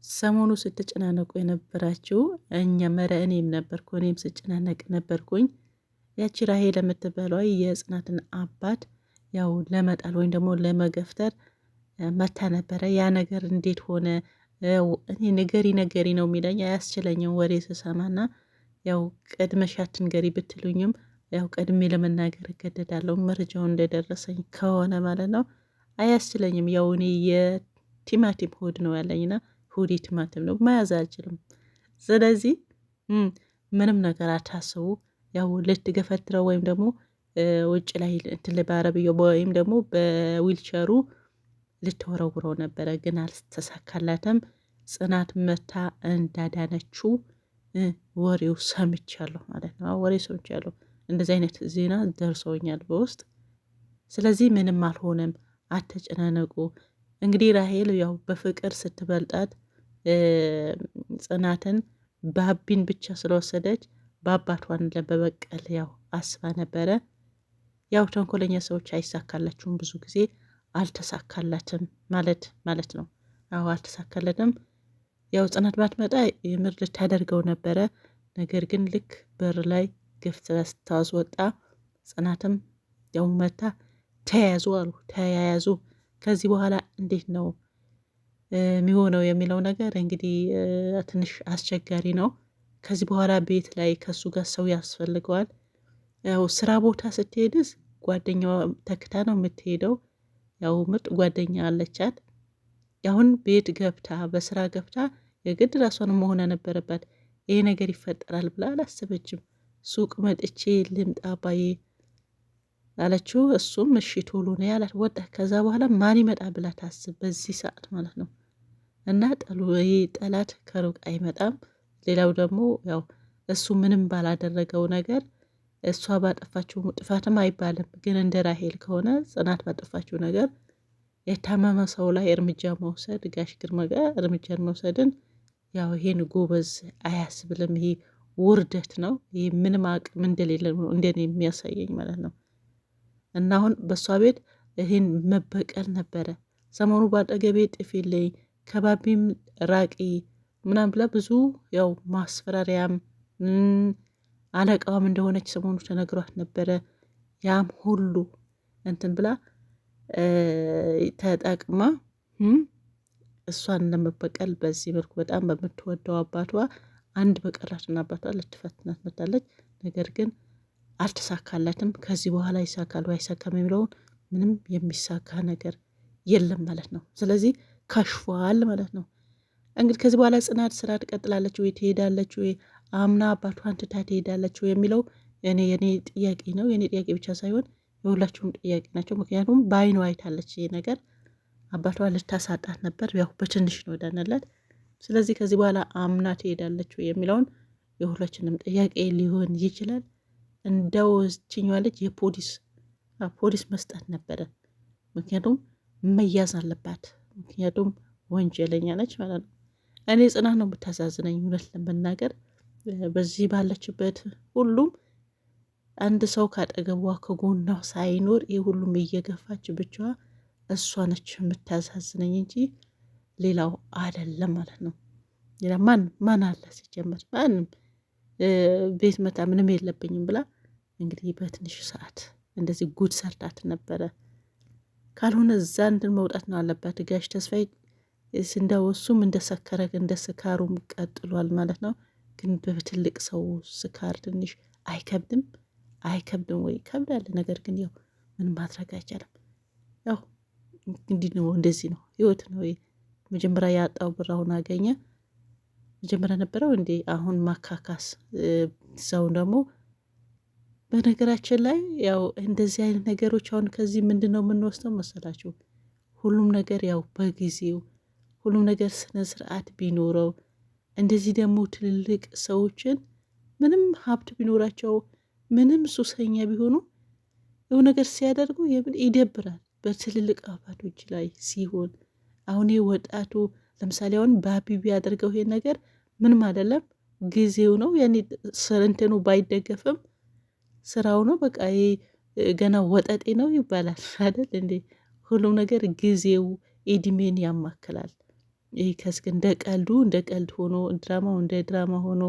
ሰሞኑ ስትጨናነቁ የነበራችሁ እኔም ነበርኩ። እኔም ስጨናነቅ ነበርኩኝ። ያቺ ራሄል ለምትባለው የጽናትን አባት ያው ለመጣል ወይም ደግሞ ለመገፍተር መታ ነበረ። ያ ነገር እንዴት ሆነ? እኔ ነገሪ ነው የሚለኝ አያስችለኝም ወሬ ስሰማና ያው ቀድመሽ አትንገሪ ብትሉኝም ያው ቀድሜ ለመናገር እገደዳለሁ። መረጃው እንደደረሰኝ ከሆነ ማለት ነው። አያስችለኝም። ያው እኔ የቲማቲም ሆድ ነው ያለኝና ሆዴ ቲማቲም ነው፣ መያዝ አልችልም። ስለዚህ ምንም ነገር አታስቡ። ያው ልትገፈትረው ወይም ደግሞ ውጭ ላይ እንትን በአረብያው ወይም ደግሞ በዊልቸሩ ልትወረውረው ነበረ፣ ግን አልተሳካላትም። ጽናት መታ እንዳዳነችው ወሬው ሰምቻለሁ ማለት ነው። ወሬ ሰምቻለሁ። እንደዚህ አይነት ዜና ደርሰውኛል በውስጥ። ስለዚህ ምንም አልሆነም፣ አትጨናነቁ። እንግዲህ ራሄል ያው በፍቅር ስትበልጣት ጽናትን ባቢን ብቻ ስለወሰደች በአባቷን ለበበቀል ያው አስባ ነበረ። ያው ተንኮለኛ ሰዎች አይሳካላችሁም፣ ብዙ ጊዜ አልተሳካላትም ማለት ነው። አዎ አልተሳካለትም። ያው ጽናት ባትመጣ የምር ልታደርገው ነበረ። ነገር ግን ልክ በር ላይ ገፍትራ ስታስወጣ ጽናትም ያው መታ ተያያዙ። ከዚህ በኋላ እንዴት ነው የሚሆነው የሚለው ነገር እንግዲህ ትንሽ አስቸጋሪ ነው። ከዚህ በኋላ ቤት ላይ ከሱ ጋር ሰው ያስፈልገዋል። ያው ስራ ቦታ ስትሄድስ ጓደኛዋ ተክታ ነው የምትሄደው። ያው ምርጥ ጓደኛ አለቻት። አሁን ቤት ገብታ በስራ ገብታ የግድ ራሷን መሆን ነበረባት። ይሄ ነገር ይፈጠራል ብላ አላሰበችም። ሱቅ መጥቼ ልምጣ አባዬ አለችው። እሱም እሺ ቶሎ ነው ያላት። ወጣ። ከዛ በኋላ ማን ይመጣ ብላ ታስብ በዚህ ሰዓት ማለት ነው። እና ጠላት ከሩቅ አይመጣም። ሌላው ደግሞ ያው እሱ ምንም ባላደረገው ነገር እሷ ባጠፋችው ጥፋትም አይባልም፣ ግን እንደ ራሄል ከሆነ ጽናት ባጠፋችው ነገር የታመመ ሰው ላይ እርምጃ መውሰድ ጋሽ ግርማ ጋር እርምጃን መውሰድን ያው ይሄን ጎበዝ አያስብልም። ይሄ ውርደት ነው። ይሄ ምንም አቅም እንደሌለ ነው እንደኔ የሚያሳየኝ ማለት ነው። እና አሁን በእሷ ቤት ይሄን መበቀል ነበረ። ሰሞኑ ባጠገቤ ጥፊልኝ ከባቢም ራቂ ምናምን ብላ ብዙ ያው ማስፈራሪያም አለቃዋም እንደሆነች ሰሞኑ ተነግሯት ነበረ። ያም ሁሉ እንትን ብላ ተጠቅማ እሷን ለመበቀል በዚህ መልኩ በጣም በምትወደው አባቷ አንድ በቀራትና አባቷ ልትፈትናት መታለች። ነገር ግን አልተሳካላትም። ከዚህ በኋላ ይሳካል አይሳካም የሚለውን ምንም የሚሳካ ነገር የለም ማለት ነው። ስለዚህ ከሽፏል ማለት ነው። እንግዲህ ከዚህ በኋላ ጽናት ስራ ትቀጥላለች ወይ ትሄዳለች ወይ አምና አባቷን ትታ ትሄዳለች ወይ የሚለው የኔ ጥያቄ ነው። የኔ ጥያቄ ብቻ ሳይሆን የሁላችሁም ጥያቄ ናቸው። ምክንያቱም በአይኗ አይታለች ይሄ ነገር አባቷ ልታሳጣት ነበር። ያው በትንሽ ነው ዳነላት። ስለዚህ ከዚህ በኋላ አምና ትሄዳለች ወይ የሚለውን የሁላችንም ጥያቄ ሊሆን ይችላል። እንደው ችኛዋ ልጅ ፖሊስ መስጠት ነበረ። ምክንያቱም መያዝ አለባት። ምክንያቱም ወንጀለኛ ነች ማለት ነው። እኔ ጽናት ነው የምታሳዝነኝ እውነት ለመናገር በዚህ ባለችበት ሁሉም አንድ ሰው ካጠገቧ ከጎኗ ሳይኖር ይህ ሁሉም እየገፋች ብቻዋ እሷ ነች የምታሳዝነኝ እንጂ ሌላው አይደለም ማለት ነው። ሌላ ማን አለ ሲጀመር? ማንም ቤት መታ ምንም የለብኝም ብላ እንግዲህ በትንሽ ሰዓት እንደዚህ ጉድ ሰርታት ነበረ። ካልሆነ እዛ እንድን መውጣት ነው አለባት። ጋሽ ተስፋዬ እንደው እሱም እንደሰከረ እንደ ስካሩም ቀጥሏል ማለት ነው። ግን በትልቅ ሰው ስካር ትንሽ አይከብድም ወይ? ይከብዳል። ነገር ግን ያው ምን ማድረግ አይቻልም። ያው እንዲህ ነው፣ እንደዚህ ነው፣ ህይወት ነው። መጀመሪያ ያጣው ብር አሁን አገኘ። መጀመሪያ ነበረው እንዴ አሁን ማካካስ ሰው ደግሞ በነገራችን ላይ ያው እንደዚህ አይነት ነገሮች አሁን ከዚህ ምንድን ነው የምንወስደው መሰላችሁ? ሁሉም ነገር ያው በጊዜው ሁሉም ነገር ስነ ስርዓት ቢኖረው እንደዚህ ደግሞ ትልልቅ ሰዎችን ምንም ሀብት ቢኖራቸው ምንም ሱሰኛ ቢሆኑ የሆነ ነገር ሲያደርጉ ይደብራል። በትልልቅ አባቶች ላይ ሲሆን አሁን ወጣቱ ለምሳሌ አሁን በሀቢቢ ያደርገው ይሄን ነገር ምንም አይደለም፣ ጊዜው ነው። ያኔ እንትኑ ባይደገፍም ስራው ነው። በቃ ገና ወጠጤ ነው ይባላል አይደል እንዴ? ሁሉም ነገር ጊዜው እድሜን ያማክላል። ይህ ከስክ እንደ ቀልድ ሆኖ ድራማው እንደ ድራማ ሆኖ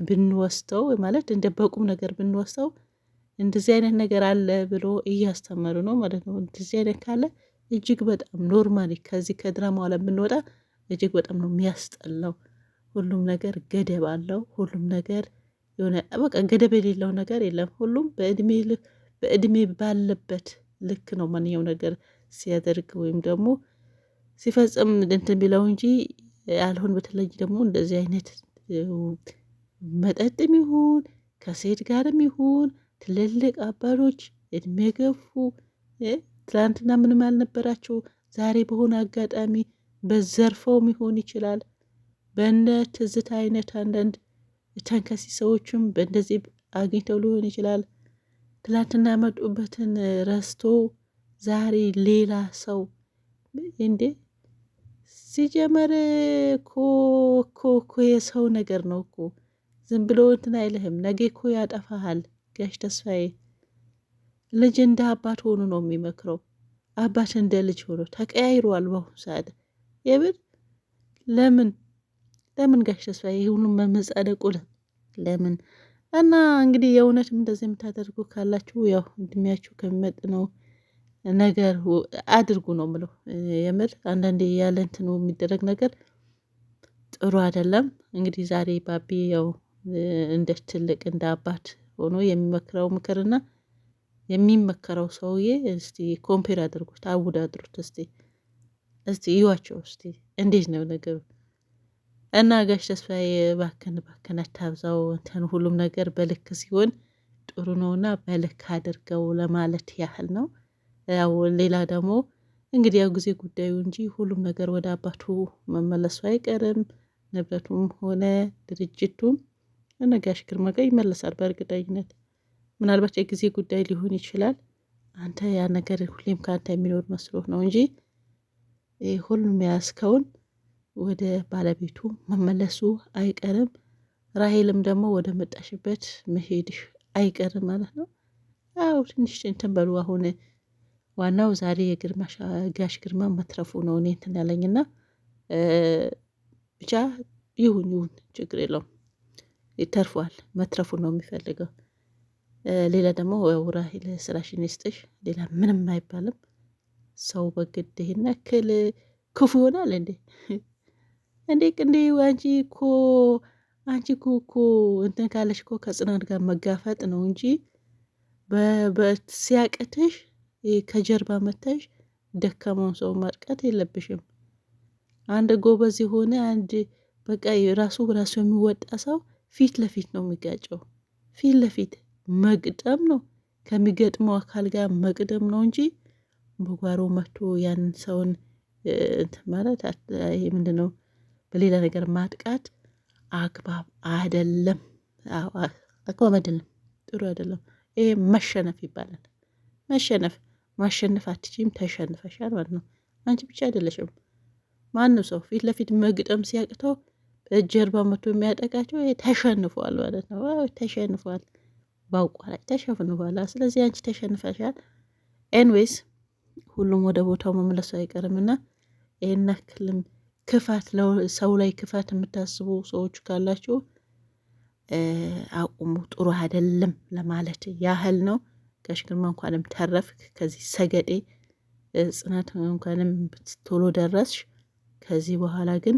ብንወስደው ማለት እንደ በቁም ነገር ብንወስደው እንደዚህ አይነት ነገር አለ ብሎ እያስተመሩ ነው ማለት ነው። እንደዚህ አይነት ካለ እጅግ በጣም ኖርማሊ ከዚህ ከድራማው ዓለም ብንወጣ እጅግ በጣም ነው የሚያስጠላው። ሁሉም ነገር ገደብ አለው። ሁሉም ነገር የሆነ በቃ ገደብ የሌለው ነገር የለም። ሁሉም በእድሜ ባለበት ልክ ነው ማንኛው ነገር ሲያደርግ ወይም ደግሞ ሲፈጽም እንትን ቢለው እንጂ ያልሆን በተለይ ደግሞ እንደዚህ አይነት መጠጥም ይሁን ከሴት ጋርም ይሁን ትልልቅ አባቶች እድሜ ገፉ ትላንትና ምንም ያልነበራቸው ዛሬ በሆነ አጋጣሚ በዘርፈውም ይሆን ይችላል። በእነ ትዝታ አይነት አንዳንድ ተንከሲ ሰዎችም በእንደዚህ አግኝተው ሊሆን ይችላል። ትላንትና ያመጡበትን ረስቶ ዛሬ ሌላ ሰው እንዴ ሲጀመር እኮ የሰው ነገር ነው እኮ ዝም ብሎ እንትን አይልህም። ነገ እኮ ያጠፋሃል። ጋሽ ተስፋዬ ልጅ እንደ አባት ሆኖ ነው የሚመክረው። አባት እንደ ልጅ ሆኖ ተቀያይሯል በአሁኑ ሰዓት። የብር ለምን ጋሽ ተስፋዬ ሁሉም መመጻደቁ ለምን? እና እንግዲህ የእውነትም እንደዚህ የምታደርጉ ካላችሁ ያው እድሜያችሁ ከሚመጥነው ነገር አድርጉ ነው ምለው። የምር አንዳንዴ ያለ እንትኑ የሚደረግ ነገር ጥሩ አይደለም። እንግዲህ ዛሬ ባቢ ያው እንደ ትልቅ እንደ አባት ሆኖ የሚመክረው ምክርና የሚመከረው ሰውዬ እስቲ ኮምፔር አድርጉት፣ አወዳድሩት። እስቲ እዩዋቸው እስቲ እንዴት ነው ነገሩ? እና ጋሽ ተስፋዬ ባከን አታብዛው። እንትን ሁሉም ነገር በልክ ሲሆን ጥሩ ነውና በልክ አድርገው ለማለት ያህል ነው። ያው ሌላ ደግሞ እንግዲህ ያው ጊዜ ጉዳዩ እንጂ ሁሉም ነገር ወደ አባቱ መመለሱ አይቀርም። ንብረቱም ሆነ ድርጅቱም እነ ጋሽ ግርማ ጋር ይመለሳል በእርግጠኝነት። ምናልባት የጊዜ ጉዳይ ሊሆን ይችላል። አንተ ያ ነገር ሁሌም ከአንተ የሚኖር መስሎህ ነው እንጂ ሁሉም ያስከውን ወደ ባለቤቱ መመለሱ አይቀርም። ራሄልም ደግሞ ወደ መጣሽበት መሄድሽ አይቀርም ማለት ነው። አዎ ትንሽ እንትን በሉ። አሁን ዋናው ዛሬ ጋሽ ግርማ መትረፉ ነው እኔ እንትን ያለኝና ብቻ ይሁን ችግር የለውም። ይተርፏል። መትረፉ ነው የሚፈልገው። ሌላ ደግሞ ራሄል ስራሽን ይስጥሽ። ሌላ ምንም አይባልም። ሰው በግድ ይሄን ያክል ክፉ ይሆናል እንዴ? እንዴ አንቺ እኮ እንትን ካለሽ እኮ ከጽናት ጋር መጋፈጥ ነው እንጂ ሲያቅትሽ ከጀርባ መተሽ ደካማውን ሰው ማጥቃት የለብሽም። አንድ ጎበዝ የሆነ አንድ በቃ ራሱ የሚወጣ ሰው ፊት ለፊት ነው የሚጋጨው። ፊት ለፊት መግጠም ነው ከሚገጥመው አካል ጋር መቅደም ነው እንጂ በጓሮ መቶ ያንን ሰውን ማለት ይሄ ምንድነው? በሌላ ነገር ማጥቃት አግባብ አይደለም። አግባብ አይደለም። ጥሩ አይደለም። ይሄ መሸነፍ ይባላል። ማሸነፍ አትችይም፣ ተሸንፈሻል ማለት ነው። አንቺ ብቻ አይደለሽም። ማንም ሰው ፊት ለፊት መግጠም ሲያቅተው ጀርባ መቶ የሚያጠቃቸው ተሸንፏል ማለት ነው። ተሸንፏል፣ በአቋራጭ ተሸንፏል። ስለዚህ አንቺ ተሸንፈሻል። ኤንዌይስ ሁሉም ወደ ቦታው መመለሱ አይቀርምና ይህን ያክልም ክፋት ሰው ላይ ክፋት የምታስቡ ሰዎች ካላችሁ አቁሙ። ጥሩ አይደለም ለማለት ያህል ነው። ጋሽ ግርማ እንኳንም ተረፍክ ከዚህ ሰገጤ። ጽናት እንኳንም ቶሎ ደረስሽ። ከዚህ በኋላ ግን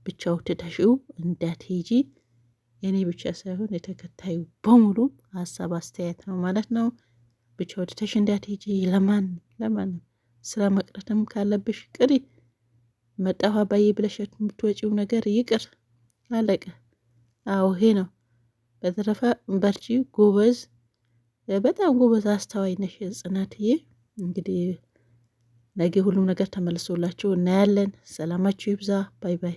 ብቻው ትተሽው እንዳትሄጂ የኔ ብቻ ሳይሆን የተከታዩ በሙሉ ሀሳብ አስተያየት ነው ማለት ነው። ብቻው ትተሽ እንዳትሄጂ ለማንም ስራ መቅረትም ካለብሽ ቅሪ። መጣሁ አባዬ ብለሽ የምትወጪው ነገር ይቅር፣ አለቀ። አዎ ይሄ ነው። በተረፈ በርቺ፣ ጎበዝ፣ በጣም ጎበዝ አስተዋይ ነሽ ጽናትዬ። እንግዲህ ነገ ሁሉም ነገር ተመልሶላችሁ እናያለን። ሰላማችሁ ይብዛ። ባይ ባይ።